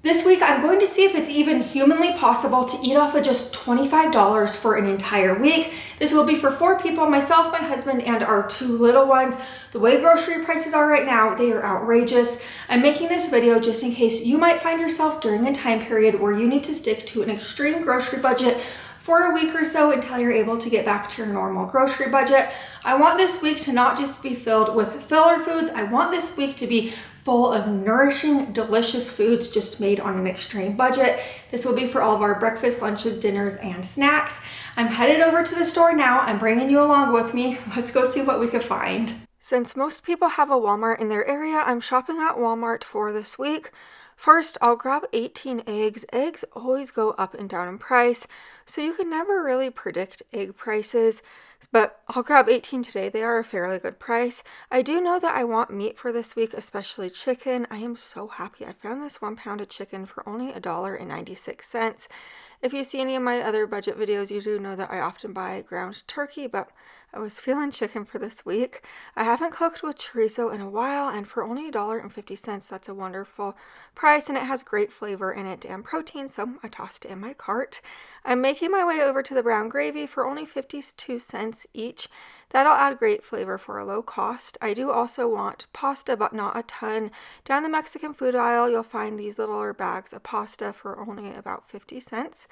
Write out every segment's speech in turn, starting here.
This week, I'm going to see if it's even humanly possible to eat off of just $25 for an entire week. This will be for 4 people, myself, my husband, and our 2 little ones. The way grocery prices are right now, they are outrageous. I'm making this video just in case you might find yourself during a time period where you need to stick to an extreme grocery budget for a week or so until you're able to get back to your normal grocery budget. I want this week to not just be filled with filler foods. I want this week to be full of nourishing, delicious foods just made on an extreme budget. This will be for all of our breakfast, lunches, dinners, and snacks. I'm headed over to the store now. I'm bringing you along with me. Let's go see what we can find. Since most people have a Walmart in their area, I'm shopping at Walmart for this week. First, I'll grab 18 eggs. Eggs always go up and down in price, so you can never really predict egg prices. But I'll grab 18 today. They are a fairly good price. I do know that I want meat for this week, especially chicken. I am so happy I found this 1 pound of chicken for only $1.96. If you see any of my other budget videos, you do know that I often buy ground turkey, but I was feeling chicken for this week. I haven't cooked with chorizo in a while, and for only $1.50, that's a wonderful price, and it has great flavor in it and protein, so I tossed it in my cart. I'm making my way over to the brown gravy for only 52 cents each. That'll add great flavor for a low cost. I do also want pasta, but not a ton. Down the Mexican food aisle, you'll find these little bags of pasta for only about 50 cents.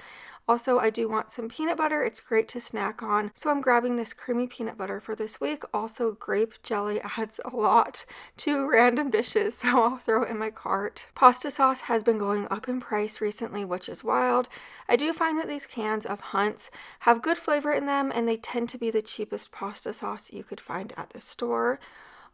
Also, I do want some peanut butter. It's great to snack on, so I'm grabbing this creamy peanut butter for this week. Also, grape jelly adds a lot to random dishes, so I'll throw it in my cart. Pasta sauce has been going up in price recently, which is wild. I do find that these cans of Hunt's have good flavor in them, and they tend to be the cheapest pasta sauce you could find at the store.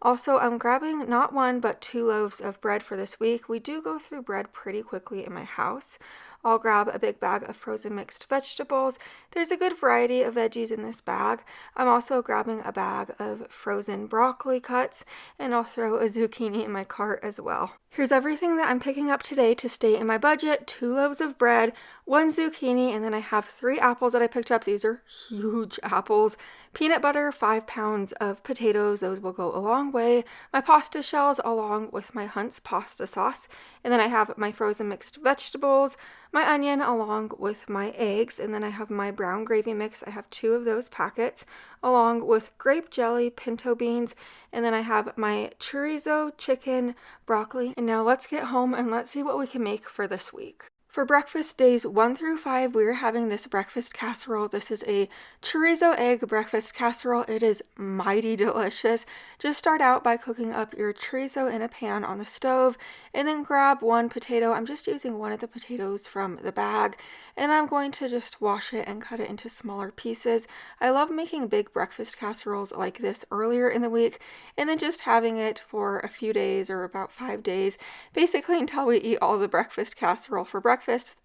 Also, I'm grabbing not 1 but 2 loaves of bread for this week. We do go through bread pretty quickly in my house. I'll grab a big bag of frozen mixed vegetables. There's a good variety of veggies in this bag. I'm also grabbing a bag of frozen broccoli cuts, and I'll throw a zucchini in my cart as well. Here's everything that I'm picking up today to stay in my budget: 2 loaves of bread, 1 zucchini, and then I have 3 apples that I picked up. These are huge apples. Peanut butter, 5 pounds of potatoes. Those will go a long way. My pasta shells along with my Hunt's pasta sauce. And then I have my frozen mixed vegetables, my onion along with my eggs, and then I have my brown gravy mix. I have 2 of those packets along with grape jelly, pinto beans, and then I have my chorizo, chicken, broccoli. And now let's get home and let's see what we can make for this week. For breakfast days 1 through 5, we're having this breakfast casserole. This is a chorizo egg breakfast casserole. It is mighty delicious. Just start out by cooking up your chorizo in a pan on the stove, and then grab 1 potato. I'm just using 1 of the potatoes from the bag, and I'm going to just wash it and cut it into smaller pieces. I love making big breakfast casseroles like this earlier in the week, and then just having it for a few days or about 5 days, basically until we eat all the breakfast casserole for breakfast,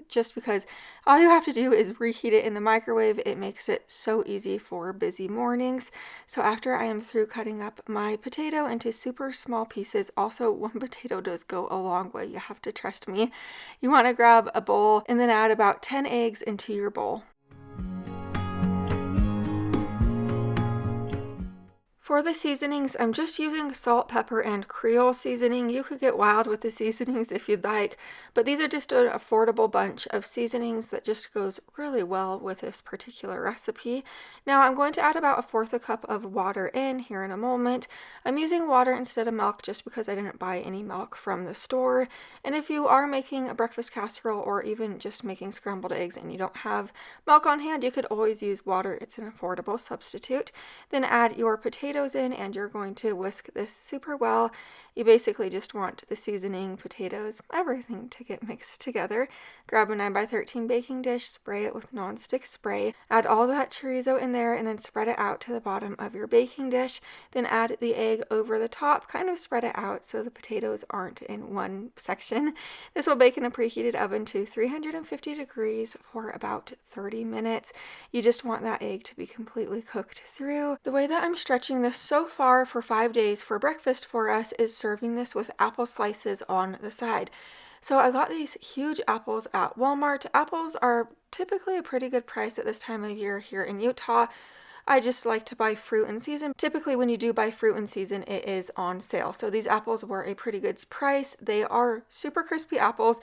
just because all you have to do is reheat it in the microwave. It makes it so easy for busy mornings. So after I am through cutting up my potato into super small pieces, also 1 potato does go a long way. You have to trust me. You want to grab a bowl and then add about 10 eggs into your bowl. For the seasonings, I'm just using salt, pepper, and Creole seasoning. You could get wild with the seasonings if you'd like, but these are just an affordable bunch of seasonings that just goes really well with this particular recipe. Now I'm going to add about 1/4 cup of water in here in a moment. I'm using water instead of milk just because I didn't buy any milk from the store. And if you are making a breakfast casserole or even just making scrambled eggs and you don't have milk on hand, you could always use water. It's an affordable substitute. Then add your potatoes in, and you're going to whisk this super well. You basically just want the seasoning, potatoes, everything to get mixed together. Grab a 9x13 baking dish, spray it with nonstick spray, add all that chorizo in there, and then spread it out to the bottom of your baking dish. Then add the egg over the top, kind of spread it out so the potatoes aren't in one section. This will bake in a preheated oven to 350 degrees for about 30 minutes. You just want that egg to be completely cooked through. The way that I'm stretching this so far for 5 days for breakfast for us is serving this with apple slices on the side. So I got these huge apples at Walmart. Apples are typically a pretty good price at this time of year here in Utah. I just like to buy fruit in season. Typically when you do buy fruit in season, it is on sale. So these apples were a pretty good price. They are super crispy apples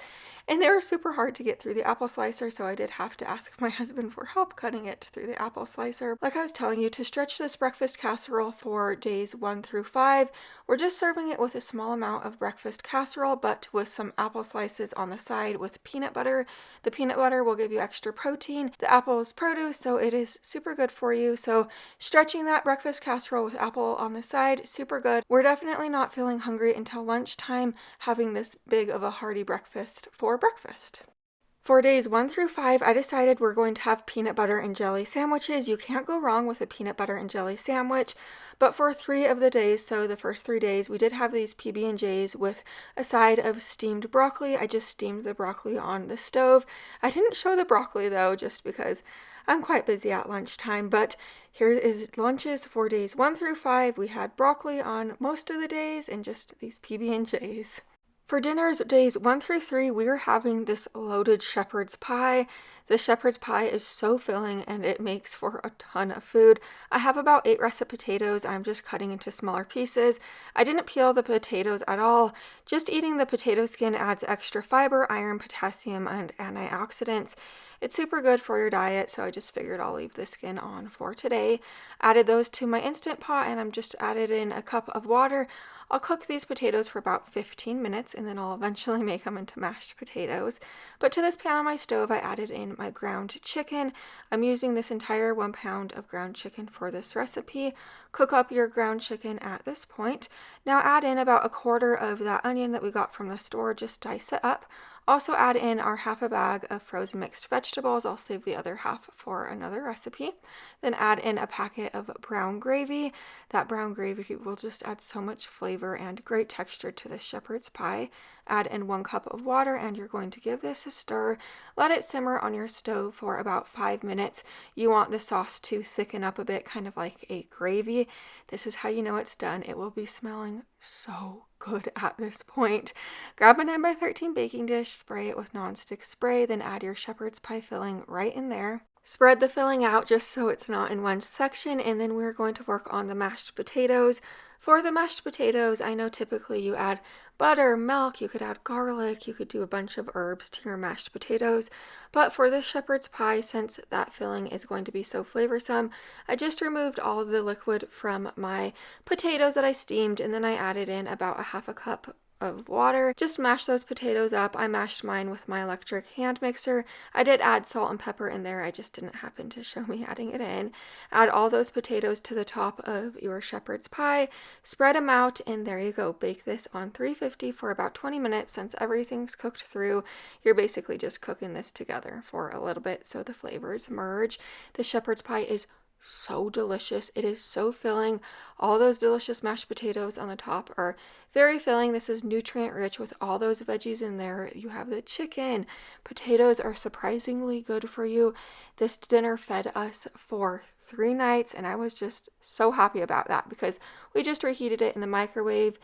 and they were super hard to get through the apple slicer, so I did have to ask my husband for help cutting it through the apple slicer. Like I was telling you, to stretch this breakfast casserole for days 1 through 5, we're just serving it with a small amount of breakfast casserole, but with some apple slices on the side with peanut butter. The peanut butter will give you extra protein. The apple is produce, so it is super good for you. So stretching that breakfast casserole with apple on the side, super good. We're definitely not feeling hungry until lunchtime, having this big of a hearty breakfast for breakfast. For days 1 through 5, I decided we're going to have peanut butter and jelly sandwiches. You can't go wrong with a peanut butter and jelly sandwich. But for 3 of the days, so the first 3 days, we did have these PB&Js with a side of steamed broccoli. I just steamed the broccoli on the stove. I didn't show the broccoli though, just because I'm quite busy at lunchtime. But here is lunches for days 1 through 5. We had broccoli on most of the days and just these PB&Js. For dinners, days 1 through 3, we are having this loaded shepherd's pie. The shepherd's pie is so filling and it makes for a ton of food. I have about 8 russet potatoes. I'm just cutting into smaller pieces. I didn't peel the potatoes at all. Just eating the potato skin adds extra fiber, iron, potassium, and antioxidants. It's super good for your diet, so I just figured I'll leave the skin on for today. Added those to my Instant Pot, and I'm just added in a cup of water. I'll cook these potatoes for about 15 minutes, and then I'll eventually make them into mashed potatoes. But to this pan on my stove, I added in my ground chicken. I'm using this entire 1 pound of ground chicken for this recipe. Cook up your ground chicken at this point. Now add in about 1/4 of that onion that we got from the store. Just dice it up. Also add in our 1/2 bag of frozen mixed vegetables. I'll save the other half for another recipe. Then add in a packet of brown gravy. That brown gravy will just add so much flavor and great texture to the shepherd's pie. Add in 1 cup of water and you're going to give this a stir. Let it simmer on your stove for about 5 minutes. You want the sauce to thicken up a bit, kind of like a gravy. This is how you know it's done. It will be smelling so good at this point. Grab a 9x13 baking dish, spray it with nonstick spray, then add your shepherd's pie filling right in there. Spread the filling out just so it's not in one section, and then we're going to work on the mashed potatoes. For the mashed potatoes, I know typically you add butter, milk, you could add garlic, you could do a bunch of herbs to your mashed potatoes, but for this shepherd's pie, since that filling is going to be so flavorsome, I just removed all of the liquid from my potatoes that I steamed, and then I added in about 1/2 cup of water. Just mash those potatoes up. I mashed mine with my electric hand mixer. I did add salt and pepper in there. I just didn't happen to show me adding it in. Add all those potatoes to the top of your shepherd's pie. Spread them out, and there you go. Bake this on 350 for about 20 minutes. Since everything's cooked through, you're basically just cooking this together for a little bit so the flavors merge. The shepherd's pie is so delicious. It is so filling. All those delicious mashed potatoes on the top are very filling. This is nutrient rich with all those veggies in there. You have the chicken. Potatoes are surprisingly good for you. This dinner fed us for 3 nights, and I was just so happy about that because we just reheated it in the microwave.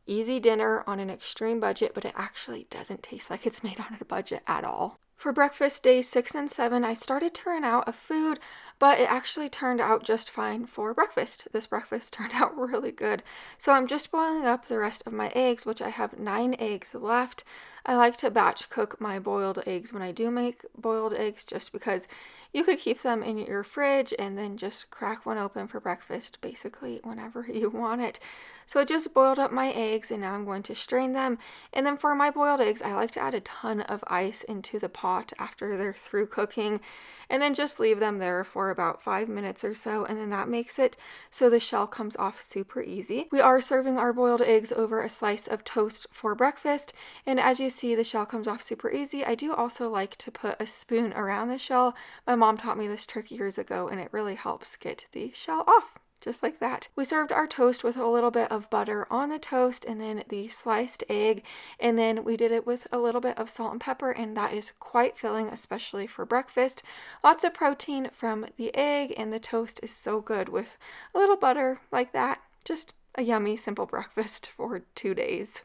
Easy dinner on an extreme budget, but it actually doesn't taste like it's made on a budget at all. For breakfast days 6 and 7, I started to run out of food, but it actually turned out just fine for breakfast. This breakfast turned out really good. So I'm just boiling up the rest of my eggs, which I have 9 eggs left. I like to batch cook my boiled eggs when I do make boiled eggs, just because you could keep them in your fridge and then just crack one open for breakfast basically whenever you want it. So I just boiled up my eggs, and now I'm going to strain them. And then for my boiled eggs, I like to add a ton of ice into the pot after they're through cooking, and then just leave them there for about 5 minutes or so, and then that makes it so the shell comes off super easy. We are serving our boiled eggs over a slice of toast for breakfast, and as you see, the shell comes off super easy. I do also like to put a spoon around the shell. My mom taught me this trick years ago, and it really helps get the shell off. Just like that. We served our toast with a little bit of butter on the toast, and then the sliced egg, and then we did it with a little bit of salt and pepper, and that is quite filling, especially for breakfast. Lots of protein from the egg, and the toast is so good with a little butter like that. Just a yummy, simple breakfast for 2 days.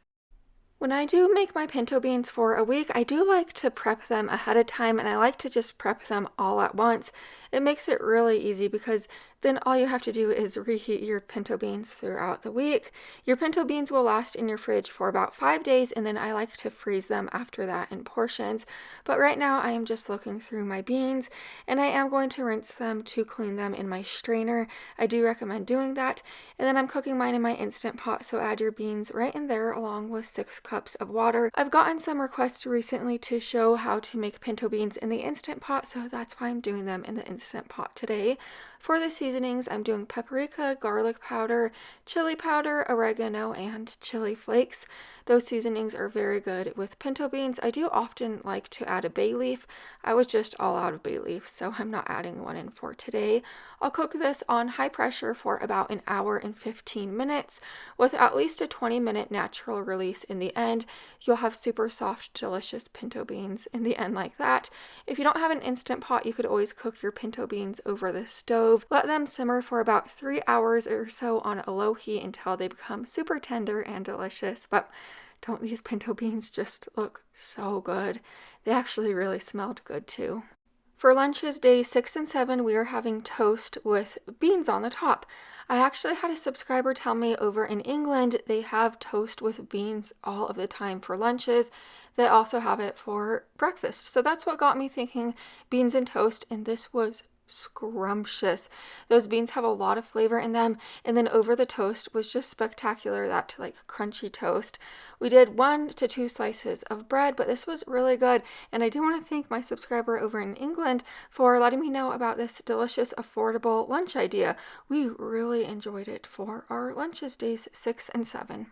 When I do make my pinto beans for a week, I do like to prep them ahead of time, and I like to just prep them all at once. It makes it really easy because Then all you have to do is reheat your pinto beans throughout the week. Your pinto beans will last in your fridge for about 5 days, and then I like to freeze them after that in portions. But right now I am just looking through my beans, and I am going to rinse them to clean them in my strainer. I do recommend doing that. And then I'm cooking mine in my Instant Pot, so add your beans right in there along with 6 cups of water. I've gotten some requests recently to show how to make pinto beans in the Instant Pot, so that's why I'm doing them in the Instant Pot today. For the seasonings, I'm doing paprika, garlic powder, chili powder, oregano, and chili flakes. Those seasonings are very good with pinto beans. I do often like to add a bay leaf. I was just all out of bay leaf, so I'm not adding one in for today. I'll cook this on high pressure for about an hour and 15 minutes with at least a 20-minute natural release in the end. You'll have super soft, delicious pinto beans in the end like that. If you don't have an Instant Pot, you could always cook your pinto beans over the stove. Let them simmer for about 3 hours or so on a low heat until they become super tender and delicious. But don't these pinto beans just look so good? They actually really smelled good too. For lunches days 6 and 7, we are having toast with beans on the top. I actually had a subscriber tell me over in England they have toast with beans all of the time for lunches. They also have it for breakfast. So that's what got me thinking beans and toast, and this was scrumptious. Those beans have a lot of flavor in them, and then over the toast was just spectacular, that like crunchy toast. We did 1 to 2 slices of bread, but this was really good, and I do want to thank my subscriber over in England for letting me know about this delicious, affordable lunch idea. We really enjoyed it for our lunches days 6 and 7.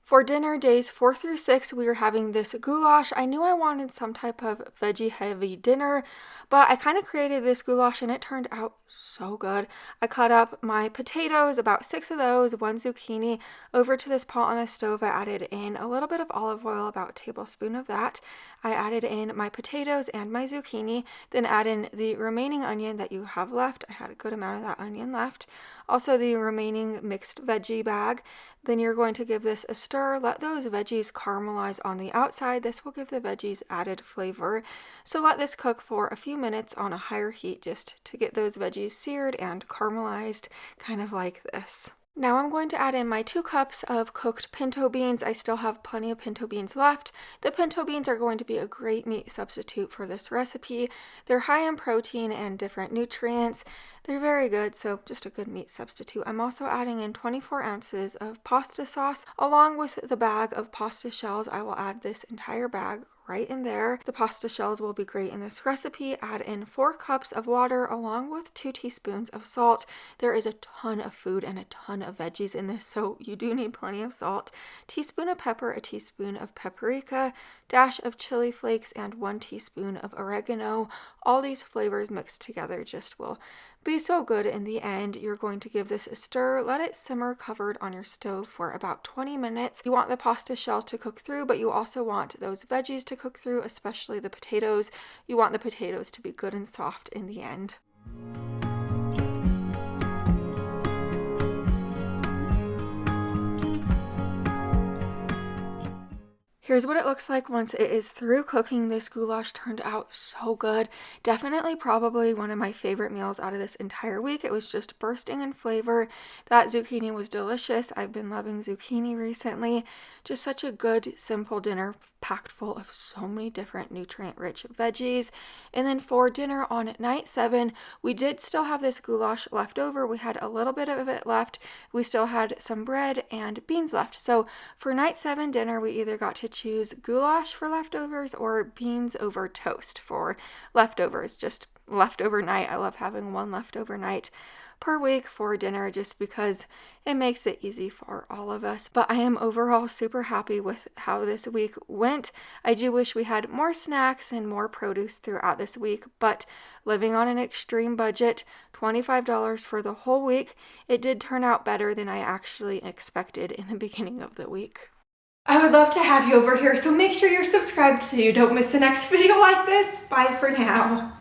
For dinner days 4 through 6, we are having this goulash. I knew I wanted some type of veggie heavy dinner, but I kind of created this goulash and it turned out so good. I cut up my potatoes, about 6 of those, 1 zucchini, over to this pot on the stove. I added in a little bit of olive oil, about a tablespoon of that. I added in my potatoes and my zucchini, then add in the remaining onion that you have left. I had a good amount of that onion left. Also the remaining mixed veggie bag. Then you're going to give this a stir. Let those veggies caramelize on the outside. This will give the veggies added flavor. So let this cook for a few minutes on a higher heat just to get those veggies seared and caramelized, kind of like this. Now I'm going to add in my 2 cups of cooked pinto beans. I still have plenty of pinto beans left. The pinto beans are going to be a great meat substitute for this recipe. They're high in protein and different nutrients. They're very good, so just a good meat substitute. I'm also adding in 24 ounces of pasta sauce. Along with the bag of pasta shells, I will add this entire bag right in there. The pasta shells will be great in this recipe. Add in 4 cups of water along with 2 teaspoons of salt. There is a ton of food and a ton of veggies in this, so you do need plenty of salt. Teaspoon of pepper, a teaspoon of paprika, dash of chili flakes, and 1 teaspoon of oregano. All these flavors mixed together just will be so good in the end. You're going to give this a stir. Let it simmer covered on your stove for about 20 minutes. You want the pasta shells to cook through, but you also want those veggies to cook through, especially the potatoes. You want the potatoes to be good and soft in the end. Here's what it looks like once it is through cooking. This goulash turned out so good. Definitely probably one of my favorite meals out of this entire week. It was just bursting in flavor. That zucchini was delicious. I've been loving zucchini recently. Just such a good, simple dinner packed full of so many different nutrient-rich veggies. And then for dinner on night 7, we did still have this goulash left over. We had a little bit of it left. We still had some bread and beans left. So for night 7 dinner, we either got to choose goulash for leftovers or beans over toast for leftovers. Just leftover night. I love having one leftover night per week for dinner just because it makes it easy for all of us. But I am overall super happy with how this week went. I do wish we had more snacks and more produce throughout this week, but living on an extreme budget, $25 for the whole week, it did turn out better than I actually expected in the beginning of the week. I would love to have you over here, so make sure you're subscribed so you don't miss the next video like this. Bye for now.